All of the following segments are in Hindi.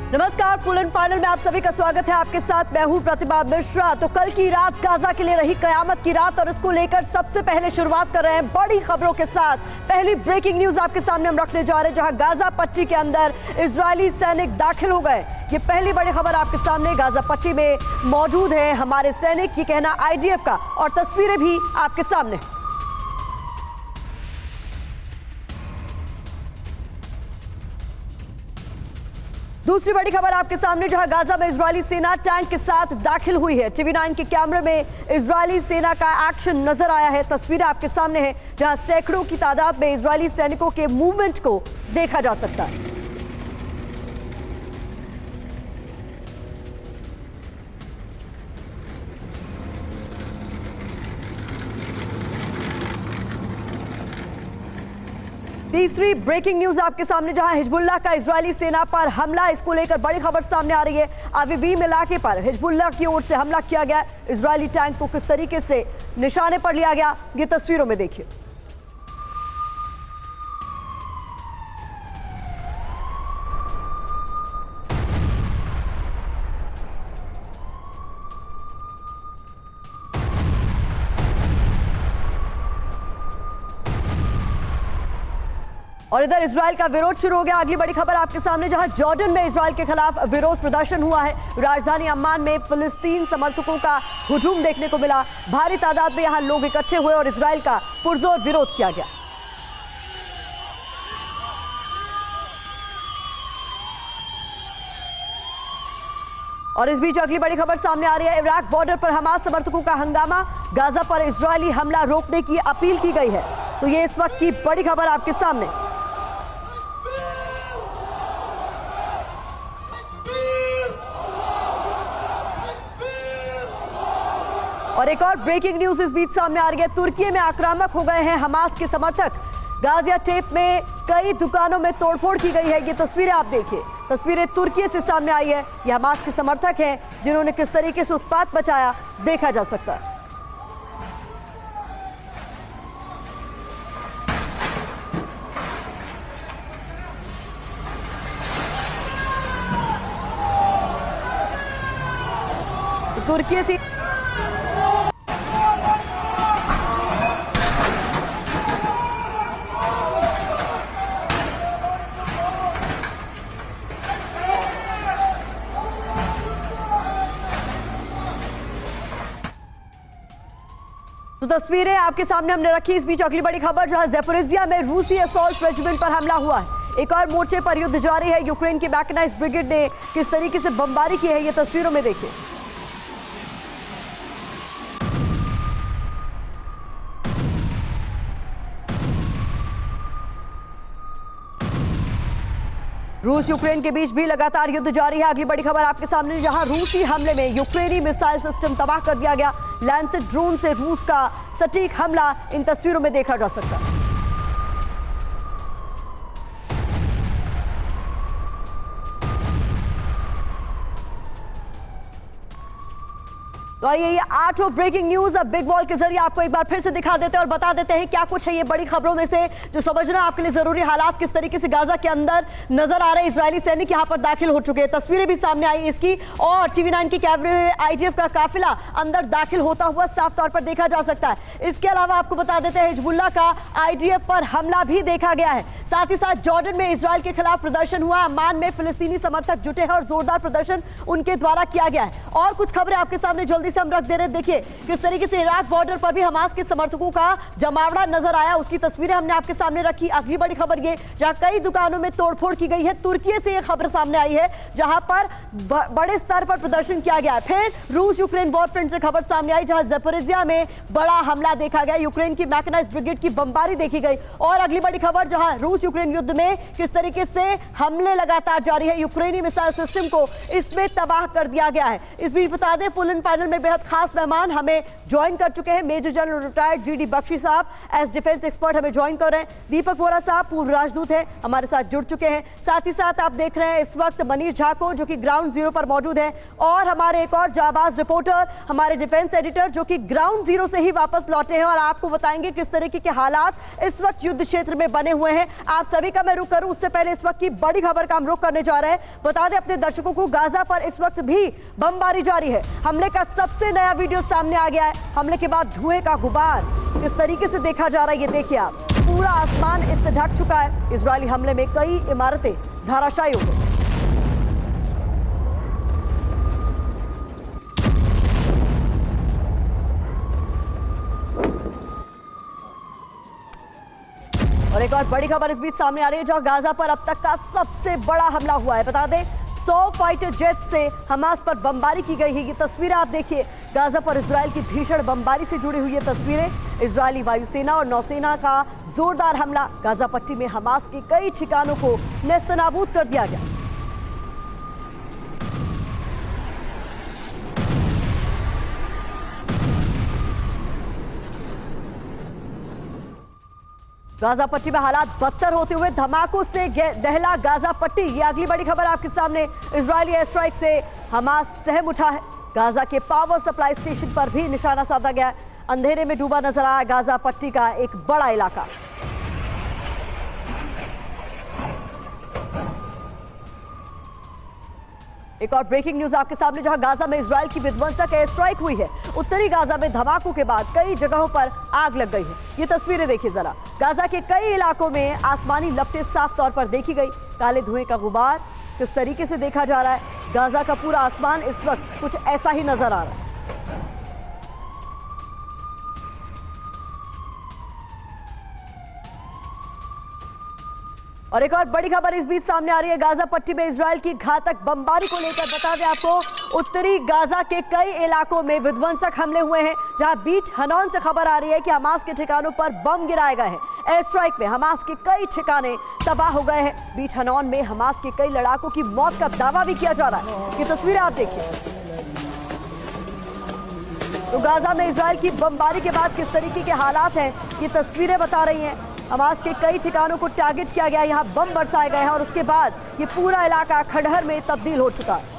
नमस्कार, फुल एंड फाइनल में आप सभी का स्वागत है। आपके साथ मैं हूं प्रतिभा मिश्रा। तो कल की रात गाजा के लिए रही कयामत की रात और इसको लेकर सबसे पहले शुरुआत कर रहे हैं बड़ी खबरों के साथ। पहली ब्रेकिंग न्यूज आपके सामने हम रखने जा रहे हैं, जहां गाजा पट्टी के अंदर इजरायली सैनिक दाखिल हो गए। ये पहली बड़ी खबर आपके सामने। गाजा पट्टी में मौजूद है हमारे सैनिक, ये कहना IDF का, और तस्वीरें भी आपके सामने। दूसरी बड़ी खबर आपके सामने, जहां गाजा में इजरायली सेना टैंक के साथ दाखिल हुई है। TV9 के कैमरे में इजरायली सेना का एक्शन नजर आया है। तस्वीरें आपके सामने हैं, जहां सैकड़ों की तादाद में इजरायली सैनिकों के मूवमेंट को देखा जा सकता है। तीसरी ब्रेकिंग न्यूज आपके सामने, जहां हिजबुल्लाह का इजरायली सेना पर हमला, इसको लेकर बड़ी खबर सामने आ रही है। अवीवीम इलाके पर हिजबुल्लाह की ओर से हमला किया गया। इजरायली टैंक को किस तरीके से निशाने पर लिया गया, ये तस्वीरों में देखिए। और इधर इजराइल का विरोध शुरू हो गया। अगली बड़ी खबर आपके सामने, जहां जॉर्डन में इजराइल के खिलाफ विरोध प्रदर्शन हुआ है। राजधानी अम्मान में फिलिस्तीन समर्थकों का हुजूम देखने को मिला। भारी तादाद में यहां लोग इकट्ठे हुए और इजराइल का पुरजोर विरोध किया गया। और इस बीच अगली बड़ी खबर सामने आ रही है। इराक बॉर्डर पर हमास समर्थकों का हंगामा। गाजा पर इजरायली हमला रोकने की अपील की गई है। तो ये इस वक्त की बड़ी खबर आपके सामने। और एक और ब्रेकिंग न्यूज इस बीच सामने आ रही है। तुर्की में आक्रामक हो गए हैं हमास के समर्थक। गाजियाटेप में कई दुकानों में तोड़फोड़ की गई है। ये तस्वीरें आप देखिए, तस्वीरें तुर्की से सामने आई है। ये हमास के समर्थक हैं, जिन्होंने किस तरीके से उत्पात मचाया देखा जा सकता है। तुर्की से तो तस्वीरें आपके सामने हमने रखी। इस बीच अगली बड़ी खबर, जहां ज़ैपोरिज़िया में रूसी असॉल्ट रेजिमेंट पर हमला हुआ है। एक और मोर्चे पर युद्ध जारी है। यूक्रेन की मैकेनाइज्ड ब्रिगेड ने किस तरीके से बमबारी की है, ये तस्वीरों में देखिए। रूस यूक्रेन के बीच भी लगातार युद्ध जारी है। अगली बड़ी खबर आपके सामने, जहां रूसी हमले में यूक्रेनी मिसाइल सिस्टम तबाह कर दिया गया। लैंसेट ड्रोन से रूस का सटीक हमला इन तस्वीरों में देखा जा सकता है। तो आइए ये 8 ब्रेकिंग न्यूज अब बिग वॉल के जरिए आपको एक बार फिर से दिखा देते हैं और बता देते हैं क्या कुछ है ये बड़ी खबरों में से जो समझना आपके लिए जरूरी। हालात किस तरीके से गाजा के अंदर नजर आ रहे हैं। इजरायली सैनिक यहां पर दाखिल हो चुके हैं, तस्वीरें भी सामने आई इसकी। और TV9 की कैमरे में IDF का काफिला अंदर दाखिल होता हुआ साफ तौर पर देखा जा सकता है। इसके अलावा आपको बता देते हैं हिजबुल्लाह का IDF पर हमला भी देखा गया है। साथ ही साथ जॉर्डन में इजराइल के खिलाफ प्रदर्शन हुआ। अम्मान में फिलिस्तीनी समर्थक जुटे हैं और जोरदार प्रदर्शन उनके द्वारा किया गया है। और कुछ खबरें आपके सामने जल्दी से हम रख दे रहे हैं। देखिए किस तरीके से इराक बॉर्डर पर भी हमास के समर्थकों का जमावड़ा नजर आया, उसकी तस्वीरें हमने आपके सामने रखी। अगली बड़ी खबर ये, जहां कई दुकानों में तोड़फोड़ की गई है। तुर्की से यह खबर सामने आई है, जहां पर बड़े स्तर पर प्रदर्शन किया गया। फिर रूस यूक्रेन वॉर फ्रंट से खबर सामने आई, जहां ज़ैपोरिज़िया में बड़ा हमला देखा गया। यूक्रेन की मैकेनाइज्ड ब्रिगेड की बमबारी देखी गई। और अगली बड़ी खबर, जहां रूस यूक्रेन युद्ध में किस तरीके से हमले लगातार जारी है। यूक्रेनी मिसाइल सिस्टम को इसमें तबाह कर दिया गया है। इस बीच बता दें, फुल एंड फाइनल में में बेहद खास मेहमान हमें ज्वाइन कर चुके हैं। Major general retired GD Bakshi sahab as defence expert हमें ज्वाइन कर रहे हैं। दीपक वोरा साहब पूर्व राजदूत हैं, हमारे साथ जुड़ चुके हैं। साथ ही साथ आप देख रहे हैं इस वक्त मनीष झा को, जो कि ग्राउंड जीरो पर मौजूद है, और हमारे एक और जाबाज रिपोर्टर, हमारे डिफेंस एडिटर, जो कि ग्राउंड जीरो से ही वापस लौटे हैं और आपको बताएंगे किस तरीके के हालात इस वक्त युद्ध क्षेत्र में बने हुए हैं। आप सभी का मैं रुख करूं उससे पहले इस वक्त की बड़ी खबर का हम रुख करने जा रहे हैं। बता दें अपने दर्शकों को, गाजा पर इस वक्त भी बमबारी जारी है। हमले का सबसे नया वीडियो सामने आ गया है। हमले के बाद धुएं का गुबार किस तरीके से देखा जा रहा है, ये देखिए आप, पूरा आसमान इससे ढक चुका है। इजरायली हमले में कई इमारतें धराशायी हो गई। और एक और बड़ी खबर इस बीच सामने आ रही है, जहां गाजा पर अब तक का सबसे बड़ा हमला हुआ है। बता दें 100 फाइटर जेट से हमास पर बमबारी की गई है। ये तस्वीरें आप देखिए, गाजा पर इजराइल की भीषण बमबारी से जुड़ी हुई ये तस्वीरें। इजरायली वायुसेना और नौसेना का जोरदार हमला, गाजा पट्टी में हमास के कई ठिकानों को नेस्तनाबूद कर दिया गया। गाजा पट्टी में हालात बदतर होते हुए धमाकों से दहला गाजा पट्टी। ये अगली बड़ी खबर आपके सामने। इजरायली एयर स्ट्राइक से हमास सहम उठा है। गाजा के पावर सप्लाई स्टेशन पर भी निशाना साधा गया है। अंधेरे में डूबा नजर आया गाजा पट्टी का एक बड़ा इलाका। एक और ब्रेकिंग न्यूज आपके सामने, जहां गाजा में इजराइल की विध्वंसक एयर स्ट्राइक हुई है। उत्तरी गाजा में धमाकों के बाद कई जगहों पर आग लग गई है। ये तस्वीरें देखिए जरा, गाजा के कई इलाकों में आसमानी लपटें साफ तौर पर देखी गई। काले धुएं का गुबार किस तरीके से देखा जा रहा है। गाजा का पूरा आसमान इस वक्त कुछ ऐसा ही नजर आ रहा है। और एक और बड़ी खबर इस बीच सामने आ रही है, गाजा पट्टी में इजराइल की घातक बमबारी को लेकर। बता दें आपको, उत्तरी गाजा के कई इलाकों में विध्वंसक हमले हुए हैं, जहां बीट हनौन से खबर आ रही है कि हमास के ठिकानों पर बम गिराए गए हैं। एयर स्ट्राइक में हमास के कई ठिकाने तबाह हो गए हैं। बीट हनौन में हमास के कई लड़ाकों की मौत का दावा भी किया जा रहा है। ये तस्वीरें आप देखिए। तो गाजा में इजराइल की बमबारी के बाद किस तरीके के हालात हैं, ये तस्वीरें बता रही हैं। हमास के कई ठिकानों को टारगेट किया गया, यहाँ बम बरसाए गए हैं और उसके बाद ये पूरा इलाका खंडहर में तब्दील हो चुका है।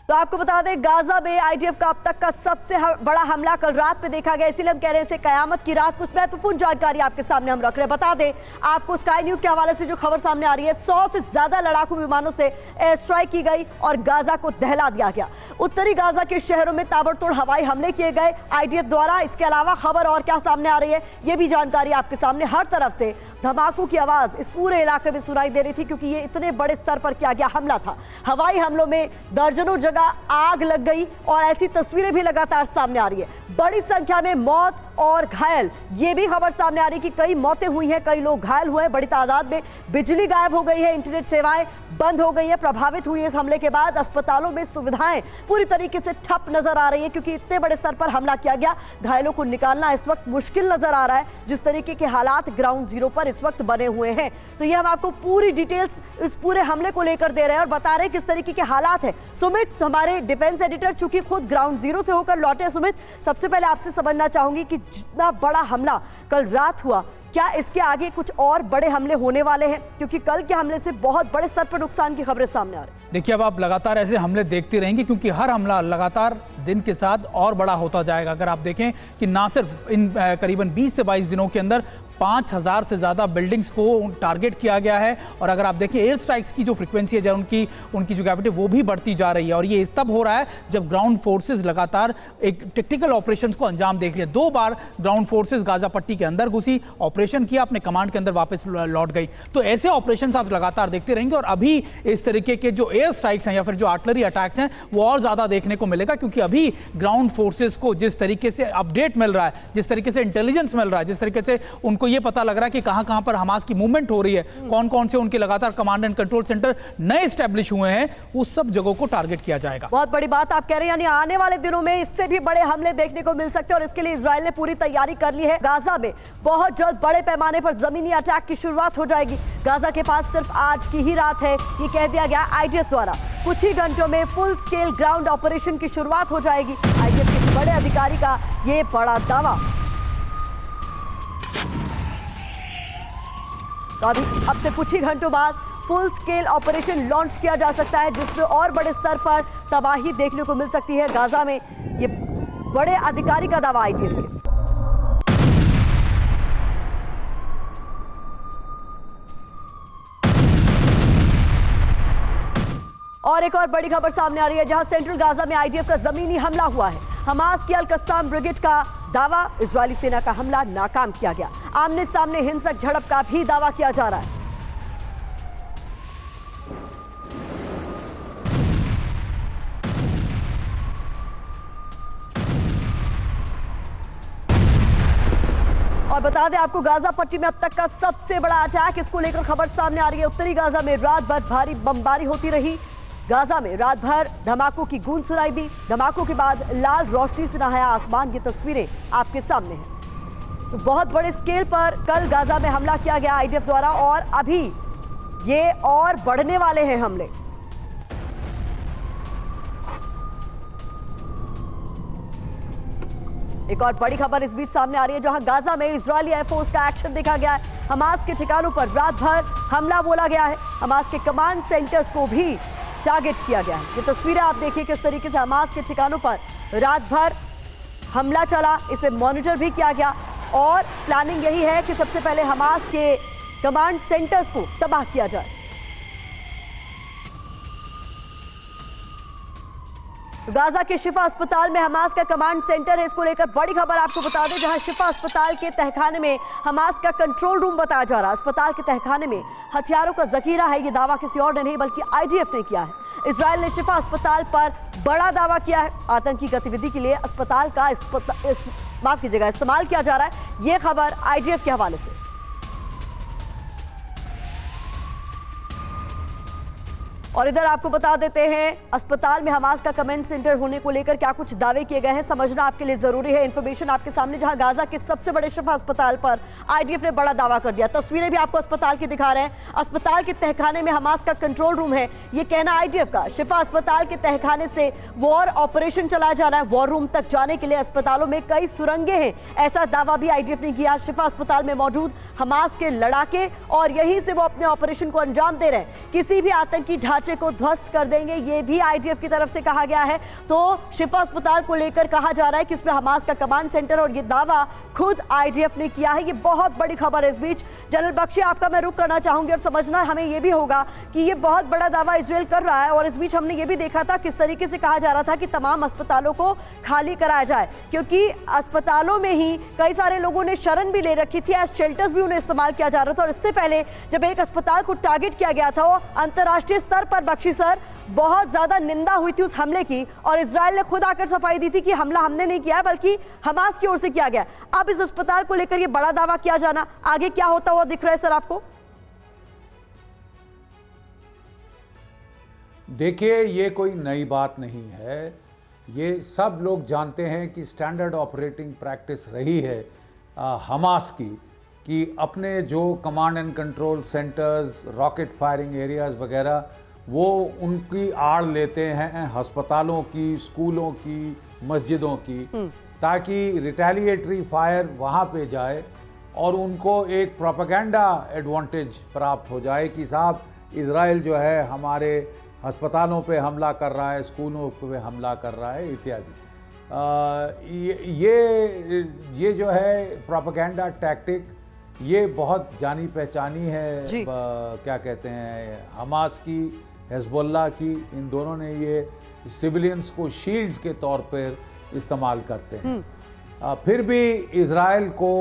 तो आपको बता दें, गाजा में IDF का अब तक का सबसे बड़ा हमला कल रात में देखा गया। इसीलिए हम कह रहे हैं इसे कयामत की रात। कुछ महत्वपूर्ण जानकारी आपके सामने हम रख रहे हैं। बता दें आपको, स्काई न्यूज के हवाले से जो खबर सामने आ रही है, 100 से ज्यादा लड़ाकू विमानों से एयर स्ट्राइक की गई और गाजा को दहला दिया गया। उत्तरी गाजा के शहरों में ताबड़तोड़ हवाई हमले किए गए IDF द्वारा। इसके अलावा खबर और क्या सामने आ रही है, ये भी जानकारी आपके सामने। हर तरफ से धमाकों की आवाज इस पूरे इलाके में सुनाई दे रही थी, क्योंकि ये इतने बड़े स्तर पर किया गया हमला था। हवाई हमलों में दर्जनों जगह आग लग गई और ऐसी तस्वीरें भी लगातार सामने आ रही है। बड़ी संख्या में मौत और घायल, ये भी खबर सामने आ रही है कि कई मौतें हुई हैं, कई लोग घायल हुए हैं। बड़ी तादाद में बिजली गायब हो गई है, इंटरनेट सेवाएं बंद हो गई है, प्रभावित हुई है इस हमले के बाद। अस्पतालों में सुविधाएं पूरी तरीके से ठप नजर आ रही है, क्योंकि इतने बड़े स्तर पर हमला किया गया। घायलों को निकालना इस वक्त मुश्किल नजर आ रहा है, जिस तरीके के हालात ग्राउंड जीरो पर इस वक्त बने हुए हैं। तो ये हम आपको पूरी डिटेल्स इस पूरे हमले को लेकर दे रहे हैं और बता रहे हैं किस तरीके के हालात है। सुमित, हमारे डिफेंस एडिटर, चूंकि खुद ग्राउंड जीरो से होकर लौटे। सुमित, सबसे पहले आपसे समझना चाहूंगी कि जितना बड़ा हमला कल रात हुआ, क्या इसके आगे कुछ और बड़े हमले होने वाले हैं, क्योंकि कल के हमले से बहुत बड़े स्तर पर नुकसान की खबरें सामने आ रही। देखिए, अब आप लगातार ऐसे हमले देखते रहेंगे, क्योंकि हर हमला लगातार दिन के साथ और बड़ा होता जाएगा। अगर आप देखें कि ना सिर्फ इन करीबन 20 से 22 दिनों के अंदर 5000 से ज़्यादा बिल्डिंग्स को टारगेट किया गया है, और अगर आप देखें एयर स्ट्राइक्स की जो फ्रीक्वेंसी है, उनकी जो ग्रेविटी वो भी बढ़ती जा रही है। और ये तब हो रहा है जब ग्राउंड फोर्सेज लगातार एक टेक्निकल ऑपरेशंस को अंजाम देख रही है। 2 बार ग्राउंड फोर्सेज गाजा पट्टी के अंदर घुसी, ऑपरेशन किया, अपने कमांड के अंदर वापस लौट गई। तो ऐसे ऑपरेशंस आप लगातार देखते रहेंगे, और अभी इस तरीके के जो एयर स्ट्राइक्स हैं या फिर जो आर्टिलरी अटैक्स हैं वो और ज़्यादा देखने को मिलेगा, क्योंकि सभी ग्राउंड फोर्सेस को जिस तरीके से अपडेट मिल रहा है, जिस तरीके से इंटेलिजेंस मिल रहा है, जिस तरीके से उनको ये पता लग रहा है कि कहां कहां पर हमास की मूवमेंट हो रही है, कौन कौन से उनके लगातार कमांड एंड कंट्रोल सेंटर नए स्टैब्लिश हुए हैं, उस सब जगहों को टारगेट किया जाएगा। बहुत बड़ी बात आप कह रहे हैं, यानी आने वाले दिनों में इससे भी बड़े हमले देखने को मिल सकते हैं और इसके लिए इजराइल ने पूरी तैयारी कर ली है। गाजा में बहुत जल्द बड़े पैमाने पर जमीनी अटैक की शुरुआत हो जाएगी। गाजा के पास सिर्फ आज की ही रात है, ये कह दिया गया आईडीएफ द्वारा। कुछ ही घंटों में फुल स्केल ग्राउंड ऑपरेशन की शुरुआत हो जाएगी। आईडीएफ के बड़े अधिकारी का ये बड़ा दावा। तो अभी अब से कुछ ही घंटों बाद फुल स्केल ऑपरेशन लॉन्च किया जा सकता है, जिसमें और बड़े स्तर पर तबाही देखने को मिल सकती है गाजा में। ये बड़े अधिकारी का दावा आईडीएफ के। और एक और बड़ी खबर सामने आ रही है, जहां सेंट्रल गाजा में आईडीएफ का जमीनी हमला हुआ है। हमास की अल कस्साम ब्रिगेड का दावा, इजरायली सेना का हमला नाकाम किया गया। आमने सामने हिंसक झड़प का भी दावा किया जा रहा है। और बता दें आपको, गाजा पट्टी में अब तक का सबसे बड़ा अटैक, इसको लेकर खबर सामने आ रही है। उत्तरी गाजा में रात भर भारी बमबारी होती रही। गाजा में रात भर धमाकों की गूंज सुनाई दी। धमाकों के बाद लाल रोशनी से नहाया आसमान, की तस्वीरें आपके सामने हैं। तो बहुत बड़े स्केल पर कल गाजा में हमला किया गया आईडीएफ द्वारा, और अभी ये और बढ़ने वाले हैं हमले। एक और बड़ी खबर इस बीच सामने आ रही है, जहां गाजा में इजरायली एयरफोर्स का एक्शन देखा गया है। हमास के ठिकानों पर रात भर हमला बोला गया है। हमास के कमांड सेंटर्स को भी टारगेट किया गया है। ये तस्वीरें आप देखिए किस तरीके से हमास के ठिकानों पर रात भर हमला चला, इसे मॉनिटर भी किया गया और प्लानिंग यही है कि सबसे पहले हमास के कमांड सेंटर्स को तबाह किया जाए। गाजा के शिफा अस्पताल में हमास का कमांड सेंटर है। इसको लेकर बड़ी खबर आपको बता दें, जहां शिफा अस्पताल के तहखाने में हमास का कंट्रोल रूम बताया जा रहा है। अस्पताल के तहखाने में हथियारों का जखीरा है। ये दावा किसी और ने नहीं बल्कि आईडीएफ ने किया है। इजराइल ने शिफा अस्पताल पर बड़ा दावा किया है। आतंकी गतिविधि के लिए अस्पताल का इस्तेमाल किया जा रहा है। ये खबर आईडीएफ के हवाले से। और इधर आपको बता देते हैं, अस्पताल में हमास का कमांड सेंटर होने को लेकर क्या कुछ दावे किए गए हैं, समझना आपके लिए जरूरी है। इंफॉर्मेशन आपके सामने, जहां गाजा के सबसे बड़े शिफा अस्पताल पर आईडीएफ ने बड़ा दावा कर दिया। तस्वीरें भी आपको अस्पताल की दिखा रहे हैं। अस्पताल के तहखाने में हमास का कंट्रोल रूम है, ये कहना आईडीएफ का। शिफा अस्पताल के तहखाने से वॉर ऑपरेशन चलाया जा रहा है। वॉर रूम तक जाने के लिए अस्पतालों में कई सुरंगें हैं, ऐसा दावा भी आईडीएफ ने किया। शिफा अस्पताल में मौजूद हमास के लड़ाके और यहीं से वो अपने ऑपरेशन को अंजाम दे रहे हैं। किसी भी आतंकी ढांचे को ध्वस्त कर देंगे, ये भी आईडीएफ की तरफ से कहा गया है। तो शिफा अस्पताल को लेकर कहा जा रहा है कि इसमें हमास का कमांड सेंटर, और ये दावा खुद आईडीएफ ने किया है। ये बहुत बड़ी खबर है। इस बीच जनरल बख्शी, आपका मैं रुख करना चाहूंगी, और समझना हमें ये भी होगा कि ये बहुत बड़ा दावा इजराइल कर रहा है। और इस बीच हमने ये भी देखा था किस तरीके से कहा जा रहा था कि तमाम अस्पतालों को खाली कराया जाए, क्योंकि अस्पतालों में ही कई सारे लोगों ने शरण भी ले रखी थी। एज शेल्टर्स भी उन्हें इस्तेमाल किया जा रहा था। और इससे पहले जब एक अस्पताल को टारगेट किया गया था, वो अंतर्राष्ट्रीय स्तर पर बख्शी सर बहुत ज्यादा निंदा हुई थी उस हमले की, और इजराइल ने खुद आकर सफाई दी थी कि हमला हमने नहीं किया है बल्कि हमास की ओर से किया गया। अब इस अस्पताल को लेकर ये बड़ा दावा किया जाना, आगे क्या होता हुआ दिख रहा है सर आपको? देखिए, ये कोई नई बात नहीं है। ये सब लोग जानते हैं कि स्टैंडर्ड ऑपरेटिंग प्रैक्टिस रही है हमास की, कि अपने जो command and control centres, rocket firing areas वगैरह, वो उनकी आड़ लेते हैं अस्पतालों की, स्कूलों की, मस्जिदों की, ताकि रिटेलिएटरी फायर वहाँ पे जाए और उनको एक प्रोपेगेंडा एडवांटेज प्राप्त हो जाए कि साहब इजराइल जो है हमारे अस्पतालों पे हमला कर रहा है, स्कूलों पे हमला कर रहा है इत्यादि। ये जो है प्रोपेगेंडा टैक्टिक, ये बहुत जानी पहचानी है। क्या कहते हैं, हमास की, हिजबुल्लाह की, इन दोनों ने ये सिविलियंस को शील्ड्स के तौर पर इस्तेमाल करते हैं। फिर भी इजराइल को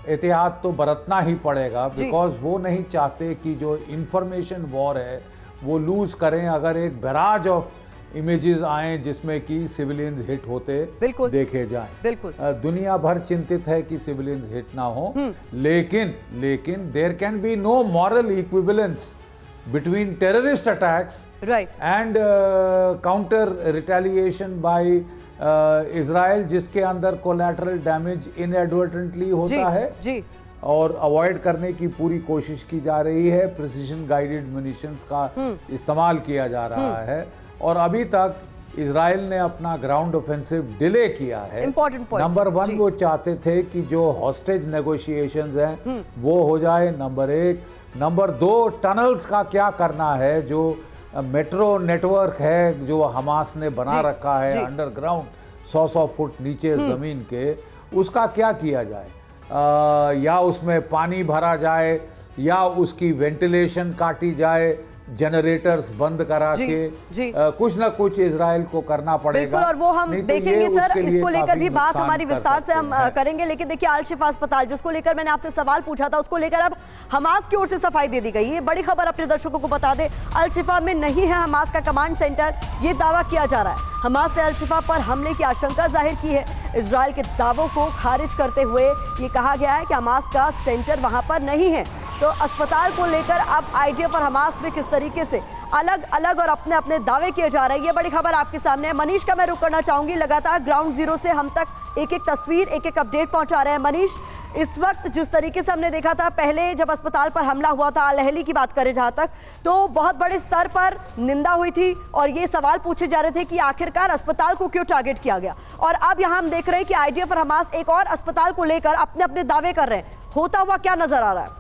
एहतियात तो बरतना ही पड़ेगा, बिकॉज वो नहीं चाहते कि जो इंफॉर्मेशन वॉर है वो लूज करें। अगर एक बैराज ऑफ इमेजेस आए जिसमें कि सिविलियंस हिट होते बिल्कुल। देखे जाएं। बिल्कुल। दुनिया भर चिंतित है कि सिविलियंस हिट ना हो, लेकिन there can be no moral equivalence between terrorist attacks and counter retaliation by Israel, जिसके अंदर collateral damage inadvertently होता है और अवॉइड करने की पूरी कोशिश की जा रही है। प्रिसीजन गाइडेड म्यूनिशंस का इस्तेमाल किया जा रहा है और अभी तक इजराइल ने अपना ग्राउंड ऑफेंसिव डिले किया है। नंबर 1 वो चाहते थे कि जो हॉस्टेज नेगोशिएशंस हैं वो हो जाए, नंबर 1। नंबर 2, टनल्स का क्या करना है, जो मेट्रो नेटवर्क है जो हमास ने बना रखा है अंडरग्राउंड 100 फुट नीचे जमीन के, उसका क्या किया जाए। या उसमें पानी भरा जाए या उसकी वेंटिलेशन काटी जाए, जनरेटर्स बंद करा के कुछ ना कुछ इजराइल को करना पड़ेगा। बिल्कुल, और वो हम देखेंगे सर, इसको लेकर भी बात हमारी विस्तार से हम करेंगे। लेकिन देखिए, अल शिफा अस्पताल जिसको लेकर मैंने आपसे सवाल पूछा था, उसको लेकर अब हमास की ओर से सफाई दे दी गई। ये बड़ी खबर अपने दर्शकों को बता दे, अल शिफा में नहीं है हमास का कमांड सेंटर, ये दावा किया जा रहा है। हमास ने अल शिफा पर हमले की आशंका जाहिर की है। इजराइल के दावों को खारिज करते हुए ये कहा गया है कि हमास का सेंटर वहां पर नहीं है। तो अस्पताल को लेकर अब आईडीएफ और हमास में किस तरीके से अलग अलग और अपने अपने दावे किए जा रहे हैं, ये बड़ी खबर आपके सामने है। मनीष का मैं रुख करना चाहूंगी, लगातार ग्राउंड जीरो से हम तक एक एक तस्वीर, एक एक अपडेट पहुंचा रहे हैं। मनीष, इस वक्त जिस तरीके से हमने देखा था पहले जब अस्पताल पर हमला हुआ था, अल अहली की बात करें जहां तक, तो बहुत बड़े स्तर पर निंदा हुई थी और ये सवाल पूछे जा रहे थे कि आखिरकार अस्पताल को क्यों टारगेट किया गया। और अब यहां हम देख रहे हैं कि आईडीएफ और हमास एक और अस्पताल को लेकर अपने अपने दावे कर रहे हैं। होता हुआ क्या नजर आ रहा है?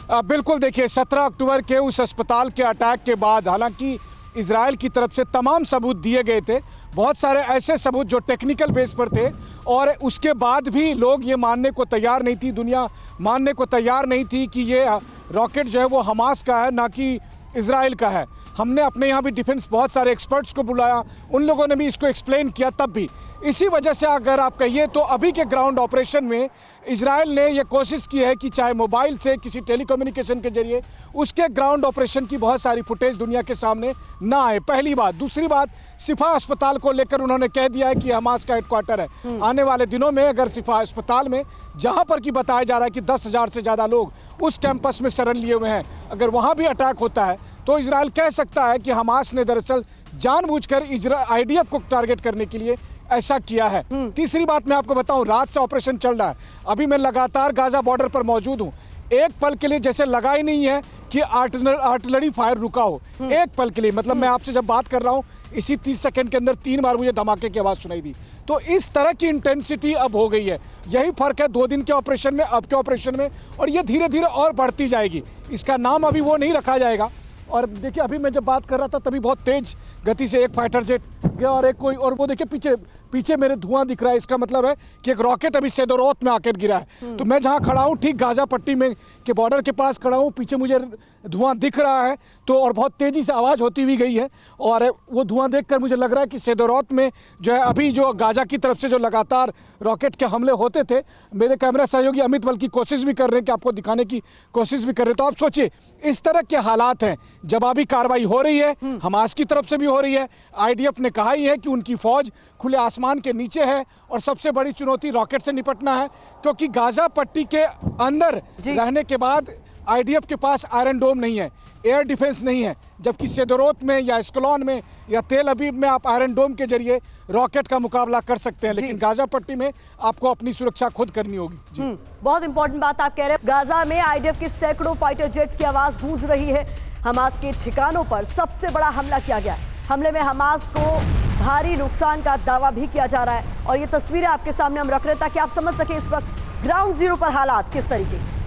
बिल्कुल, देखिए 17 अक्टूबर के उस अस्पताल के अटैक के बाद हालांकि इजराइल की तरफ से तमाम सबूत दिए गए थे, बहुत सारे ऐसे सबूत जो टेक्निकल बेस पर थे, और उसके बाद भी लोग ये मानने को तैयार नहीं थी, दुनिया मानने को तैयार नहीं थी कि ये रॉकेट जो है वो हमास का है, ना कि इजराइल का है। हमने अपने यहाँ भी डिफेंस बहुत सारे एक्सपर्ट्स को बुलाया, उन लोगों ने भी इसको एक्सप्लेन किया। तब भी इसी वजह से अगर आप कहिए तो अभी के ग्राउंड ऑपरेशन में इजराइल ने यह कोशिश की है कि चाहे मोबाइल से किसी टेलीकम्युनिकेशन के जरिए उसके ग्राउंड ऑपरेशन की बहुत सारी फुटेज दुनिया के सामने ना आए, पहली बात। दूसरी बात, शिफा अस्पताल को लेकर उन्होंने कह दिया है कि हमास का हेडक्वार्टर है। आने वाले दिनों में अगर शिफा अस्पताल में, जहां पर कि बताया जा रहा है कि 10,000 से ज़्यादा लोग उस कैंपस में शरण लिए हुए हैं, अगर वहां भी अटैक होता है तो इजराइल कह सकता है कि हमास ने दरअसल जानबूझकर आईडीएफ को टारगेट करने के लिए ऐसा किया है। तीसरी बात मैं आपको बताऊं, रात से ऑपरेशन चल रहा है, अभी मैं लगातार गाजा बॉर्डर पर मौजूद हूं। एक पल के लिए जैसे लगा ही नहीं है कि आर्टिलरी फायर रुका हो, एक पल के लिए। मतलब मैं आपसे जब बात कर रहा हूं, इसी 30 सेकंड के अंदर 3 बार मुझे धमाके की आवाज़ सुनाई दी। तो इस तरह की इंटेंसिटी अब हो गई है। यही फर्क है 2 दिन के ऑपरेशन में, अब के ऑपरेशन में, और ये धीरे धीरे और बढ़ती जाएगी। इसका नाम अभी वो नहीं रखा जाएगा। और देखिए, अभी मैं जब बात कर रहा था तभी बहुत तेज गति से एक फाइटर जेट गया और एक कोई, और वो देखिए पीछे मेरे धुआं दिख रहा है। इसका मतलब है कि एक रॉकेट अभी सेदोरोत में आकर गिरा है। तो मैं जहां खड़ा हूं, ठीक गाजा पट्टी में के बॉर्डर के पास खड़ा हूं, पीछे मुझे धुआं दिख रहा है। तो और बहुत तेजी से आवाज़ होती हुई गई है, और वो धुआं देखकर मुझे लग रहा है कि सेदोरोत में जो है अभी जो गाजा की तरफ से जो लगातार रॉकेट के हमले होते थे, मेरे कैमरा सहयोगी अमित बल्कि कोशिश भी कर रहे हैं कि आपको दिखाने की कोशिश भी कर रहे हैं। तो आप सोचिए, इस तरह के हालात हैं, जवाबी कार्रवाई हो रही है, हमास की तरफ से भी हो रही है। आईडीएफ ने कहा ही है कि उनकी फौज खुले आसमान के नीचे है, और सबसे बड़ी चुनौती रॉकेट से निपटना है, क्योंकि गाजा पट्टी के अंदर रहने के बाद आईडीएफ के पास आयरन डोम नहीं है, एयर डिफेंस नहीं है, जबकि सेदोरोत में या एस्कलोन में या तेल अवीव में आप आयरन डोम के जरिए रॉकेट का मुकाबला कर सकते हैं, लेकिन गाजा पट्टी में आपको अपनी सुरक्षा खुद करनी होगी। बहुत इंपॉर्टेंट बात आप कह रहे हैं। गाजा में आईडीएफ के सैकड़ों फाइटर जेट्स की आवाज गूंज रही है। हमास के ठिकानों पर सबसे बड़ा हमला किया गया। हमले में हमास को भारी नुकसान का दावा भी किया जा रहा है, और ये तस्वीरें आपके सामने हम रख रहे हैं ताकि आप समझ सके इस वक्त ग्राउंड जीरो पर हालात किस तरीके के।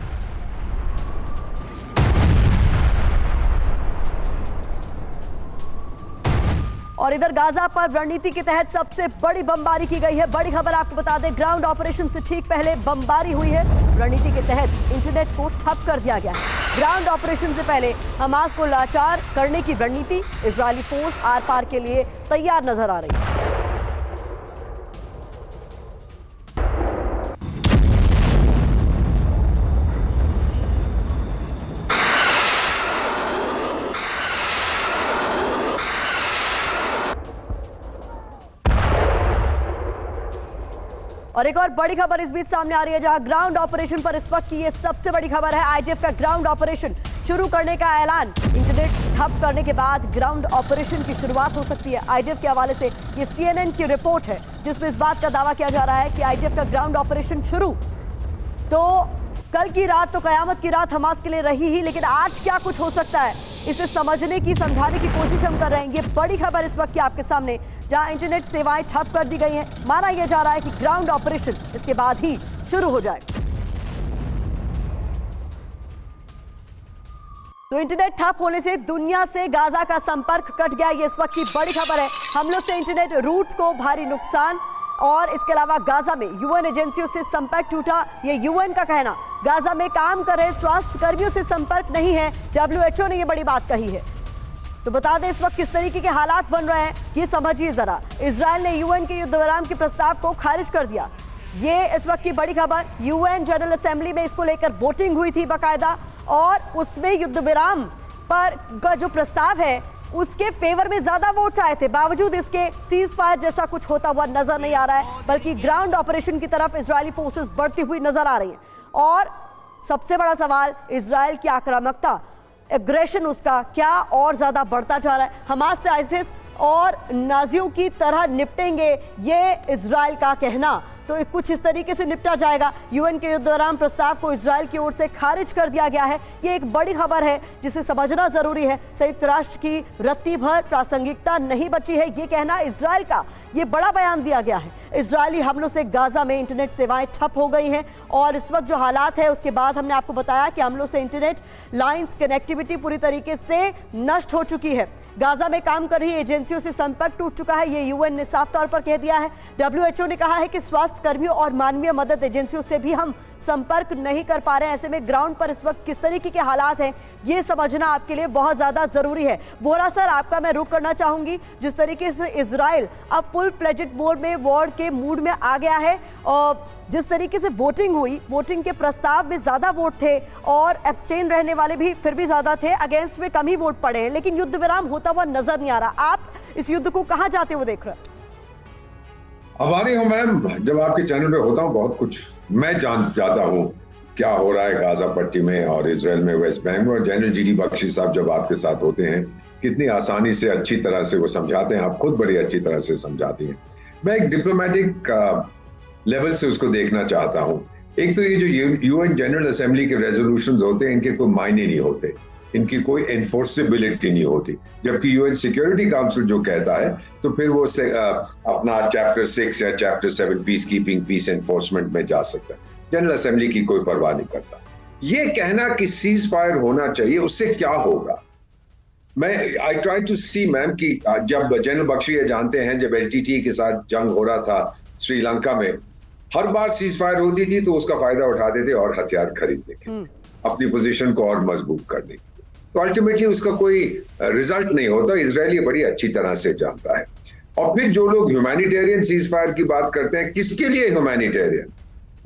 और इधर गाजा पर रणनीति के तहत सबसे बड़ी बमबारी की गई है। बड़ी खबर आपको बता दें, ग्राउंड ऑपरेशन से ठीक पहले बमबारी हुई है। रणनीति के तहत इंटरनेट को ठप कर दिया गया है। ग्राउंड ऑपरेशन से पहले हमास को लाचार करने की रणनीति, इजरायली फोर्स आर पार के लिए तैयार नजर आ रही है। और एक और बड़ी खबर इस बीच सामने आ रही है, जहां ग्राउंड ऑपरेशन पर इस वक्त की ये सबसे बड़ी खबर है। आईटीएफ का ग्राउंड ऑपरेशन शुरू करने का ऐलान। इंटरनेट ठप करने के बाद ग्राउंड ऑपरेशन की शुरुआत हो सकती है। आईटीएफ के हवाले से ये CNN की रिपोर्ट है, जिसमें इस बात का दावा किया जा रहा है कि आईटीएफ का ग्राउंड ऑपरेशन शुरू। तो कल की रात तो कयामत की रात हमास के लिए रही ही, लेकिन आज क्या कुछ हो सकता है, इसे समझने की, समझाने की कोशिश हम कर रहे हैं। ये बड़ी खबर इस वक्त की आपके सामने, जहां इंटरनेट सेवाएं ठप कर दी गई हैं। माना यह जा रहा है कि ग्राउंड ऑपरेशन इसके बाद ही शुरू हो जाएगा। तो इंटरनेट ठप होने से दुनिया से गाजा का संपर्क कट गया, ये इस वक्त की बड़ी खबर है। हमलों से इंटरनेट रूट को भारी नुकसान, और इसके अलावा गाजा में यूएन एजेंसियों से संपर्क टूटा, ये यूएन का कहना। गाजा में काम कर रहे स्वास्थ्य कर्मियों से संपर्क नहीं है, WHO ने ये बड़ी बात कही है। तो बता दें इस वक्त किस तरीके के हालात बन रहे हैं, ये समझिए जरा। इजराइल ने यूएन के युद्ध विराम के प्रस्ताव को खारिज कर दिया, ये इस वक्त की बड़ी खबर। यूएन जनरल असेंबली में इसको लेकर वोटिंग हुई थी बाकायदा, और उसमें युद्ध विराम पर का जो प्रस्ताव है उसके फेवर में ज्यादा वोट्स आए थे। बावजूद इसके सीज फायर जैसा कुछ होता हुआ नजर नहीं आ रहा है, बल्कि ग्राउंड ऑपरेशन की तरफ इजरायली फोर्सेस बढ़ती हुई नजर आ रही हैं। और सबसे बड़ा सवाल, इजराइल की आक्रामकता, एग्रेशन उसका क्या और ज्यादा बढ़ता जा रहा है। हमास से आईसिस और नाजियों की तरह निपटेंगे, ये इजराइल का कहना। तो कुछ इस तरीके से निपटा जाएगा। यूएन के युद्ध विराम प्रस्ताव को इजराइल की ओर से खारिज कर दिया गया है। ये एक बड़ी खबर है जिसे समझना जरूरी है। संयुक्त राष्ट्र की रत्ती भर प्रासंगिकता नहीं बची है, ये कहना इजराइल का। ये बड़ा बयान दिया गया है। इजरायली हमलों से गाजा में इंटरनेट सेवाएं ठप हो गई हैं, और इस वक्त जो हालात है उसके बाद हमने आपको बताया कि हमलों से इंटरनेट लाइंस, कनेक्टिविटी पूरी तरीके से नष्ट हो चुकी है। गाजा में काम कर रही एजेंसियों से संपर्क टूट चुका है, ये यूएन ने साफ तौर पर कह दिया है। WHO ने कहा है कि स्वास्थ्य कर्मियों और मानवीय मदद एजेंसियों से भी हम संपर्क नहीं कर पा रहे हैं। ऐसे में ग्राउंड पर इस वक्त किस तरीके के हालात हैं, ये समझना आपके लिए बहुत ज़्यादा ज़रूरी है। वोरा सर, आपका मैं रुख करना चाहूँगी। जिस तरीके से इजराइल अब फुल फ्लेजेड मोड में, वॉर के मूड में आ गया है, और जिस तरीके से वोटिंग हुई, वोटिंग के प्रस्ताव में ज़्यादा वोट थे और एब्सटेन रहने वाले भी फिर भी ज़्यादा थे, अगेंस्ट में कम ही वोट पड़े हैं, लेकिन युद्ध विराम होता हुआ नजर नहीं आ रहा। आप इस युद्ध को कहाँ जाते हुए देख रहे हैं? अब आ रही हूँ मैम, जब आपके चैनल पे होता हूँ बहुत कुछ मैं जान जाता हूँ क्या हो रहा है गाजा पट्टी में और इजराइल में, वेस्ट बैंक में। और जनरल GD बख्शी साहब जब आपके साथ होते हैं, कितनी आसानी से, अच्छी तरह से वो समझाते हैं। आप खुद बड़ी अच्छी तरह से समझाती हैं। मैं एक डिप्लोमेटिक लेवल से उसको देखना चाहता हूँ। एक तो ये जो यूएन जनरल असेंबली के रेजोल्यूशंस होते हैं, इनके कोई मायने नहीं होते, इनकी कोई एनफोर्सेबिलिटी नहीं होती। जबकि यूएन सिक्योरिटी काउंसिल जो कहता है, तो फिर वो अपना चैप्टर 6 या chapter 7 peace keeping, peace enforcement में जा सकता है। जनरल असेंबली की कोई परवाह नहीं करता। ये कहना कि सीज फायर होना चाहिए, उससे क्या होगा? मैं I try to see ma'am कि जब जनरल बख्शी ये जानते हैं, जब LTTE के साथ जंग हो रहा था श्रीलंका में, हर बार सीज फायर होती थी तो उसका फायदा उठाते थे और हथियार खरीदने के, अपनी पोजीशन को और मजबूत करने के। तो अल्टीमेटली उसका कोई रिजल्ट नहीं होता। इजराइल ये बड़ी अच्छी तरह से जानता है। और फिर जो लोग ह्यूमैनिटेरियन सीज फायर की बात करते हैं, किसके लिए ह्यूमैनिटेरियन?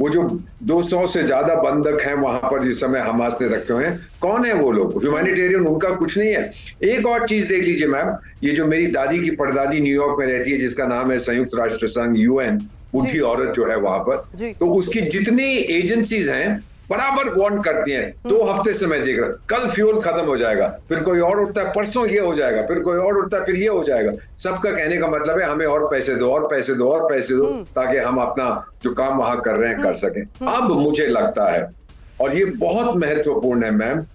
वो जो 200 से ज्यादा बंधक हैं वहां पर जिस समय हमास ने रखे हुए हैं, कौन है वो लोग? ह्यूमैनिटेरियन उनका कुछ नहीं है। एक और चीज देख लीजिए मैम, ये जो मेरी दादी की परदादी न्यूयॉर्क में रहती है, जिसका नाम है संयुक्त राष्ट्र संघ, यूएन, बूढ़ी औरत जो है वहां पर, तो उसकी जितनी एजेंसीज हैं बराबर वार्न करती हैं। 2 हफ्ते से मैं देख रहा हूं, कल फ्यूल खत्म हो जाएगा, फिर कोई और उठता है, परसों ये हो जाएगा, फिर कोई और उठता है, फिर ये हो जाएगा। सबका कहने का मतलब है हमें और पैसे दो, और पैसे दो, और पैसे दो, ताकि हम अपना जो काम वहां कर रहे हैं कर सकें। अब मुझे लगता है, और ये बहुत महत्वपूर्ण है मैम,